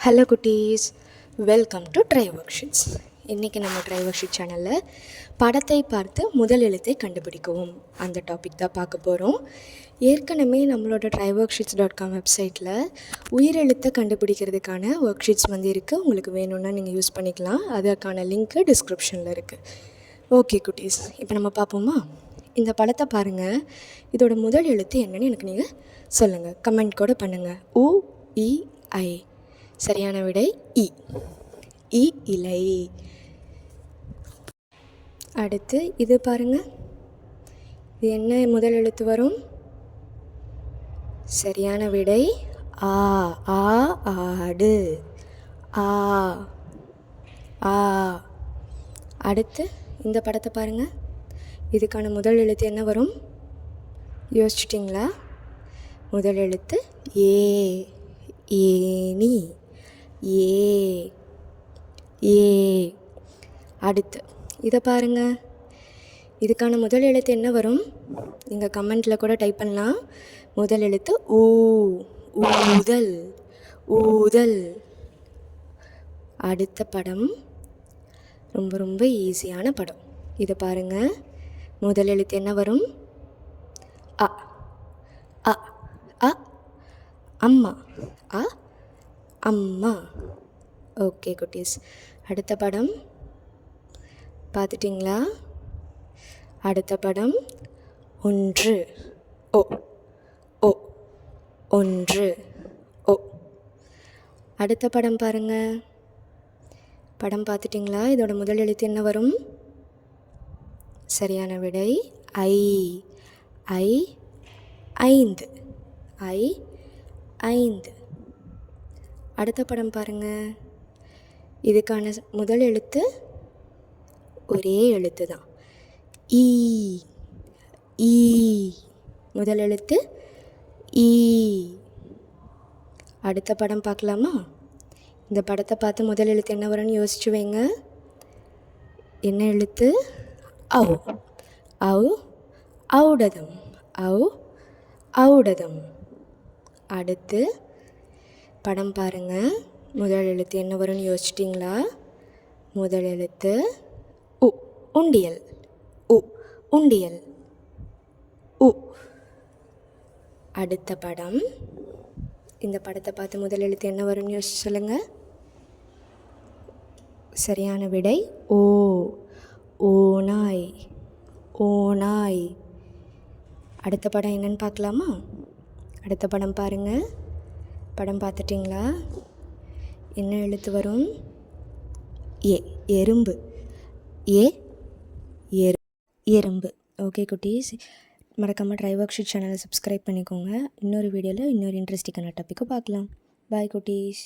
Hello குட்டீஸ், welcome to try work sheets. இன்றைக்கி நம்ம ட்ரை ஒர்க் ஷீட் சேனலில் படத்தை பார்த்து முதல் எழுத்தை கண்டுபிடிக்கவும் அந்த டாபிக் தான் பார்க்க போகிறோம். ஏற்கனவே நம்மளோட tryworksheets.com வெப்சைட்டில் உயிரெழுத்தை கண்டுபிடிக்கிறதுக்கான ஒர்க் ஷீட்ஸ் இருக்குது. உங்களுக்கு வேணும்னா நீங்கள் யூஸ் பண்ணிக்கலாம். அதற்கான லிங்க்கு டிஸ்கிரிப்ஷனில் இருக்குது. ஓகே குட்டீஸ், இப்போ நம்ம பார்ப்போமா? இந்த படத்தை பாருங்கள். இதோட முதல் எழுத்து என்னன்னு எனக்கு நீங்கள் சொல்லுங்கள். கமெண்ட் கூட பண்ணுங்கள். U-I. சரியான விடை இ. இ இலை. அடுத்து இது பாருங்கள். இது என்ன முதல் எழுத்து வரும்? சரியான விடை ஆ. ஆ ஆடு. ஆ. ஆ. அடுத்து இந்த படத்தை பாருங்கள். இதுக்கான முதல் எழுத்து என்ன வரும்? யோசிச்சிட்டிங்களா? முதல் எழுத்து ஏ. ஏனி. ஏ. ஏ. அடுத்து இதை பாருங்கள். இதுக்கான முதல் எழுத்து என்ன வரும்? நீங்கள் கமெண்ட்டில் கூட டைப் பண்ணலாம். முதல் எழுத்து ஊ. ஊதல். ஊதல். அடுத்த படம் ரொம்ப ரொம்ப ஈஸியான படம். இதை பாருங்கள். முதல் எழுத்து என்ன வரும்? அ. அ. அ. அம்மா. அ. அம்மா. ஓகே குட்டீஸ், அடுத்த படம் பார்த்துட்டிங்களா? அடுத்த படம் ஒன்று. ஓ. ஓ. ஒன்று. ஓ. அடுத்த படம் பாருங்கள். படம் பார்த்துட்டிங்களா? இதோட முதல் எழுத்து என்ன வரும்? சரியான விடை ஐ. ஐ. ஐந்து. ஐ. ஐந்து. அடுத்த படம் பாருங்கள். இதுக்கான முதல் எழுத்து ஒரே எழுத்து தான். ஈ. ஈ. முதல் எழுத்து ஈ. அடுத்த படம் பார்க்கலாமா? இந்த படத்தை பார்த்து முதல் எழுத்து என்ன வரும்னு யோசிச்சு வைங்க. என்ன எழுத்து? ஔ. ஔ. ஔடதம். ஔ. ஔடதம். அடுத்து படம் பாருங்கள். முதல் எழுத்து என்ன வரும்னு யோசிச்சிட்டிங்களா? முதல் எழுத்து உ. உண்டியல். உ. உண்டியல். உ. அடுத்த படம். இந்த படத்தை பார்த்து முதல் எழுத்து என்ன வரும்னு யோசிச்சு சொல்லுங்கள். சரியான விடை ஓ. ஓநாய். ஓநாய். அடுத்த படம் என்னன்னு பார்க்கலாமா? அடுத்த படம் பாருங்கள். படம் பார்த்துட்டிங்களா? என்ன எழுத்து வரும்? ஏ. எறும்பு. ஏ. எறும்பு. ஓகே குட்டீஸ், மறக்காமல் ட்ரை ஒர்க் ஷீட் சேனலை சப்ஸ்கிரைப் பண்ணிக்கோங்க. இன்னொரு வீடியோவில் இன்னொரு இன்ட்ரெஸ்டிங்கான டாப்பிக்கை பார்க்கலாம். பாய் குட்டீஸ்.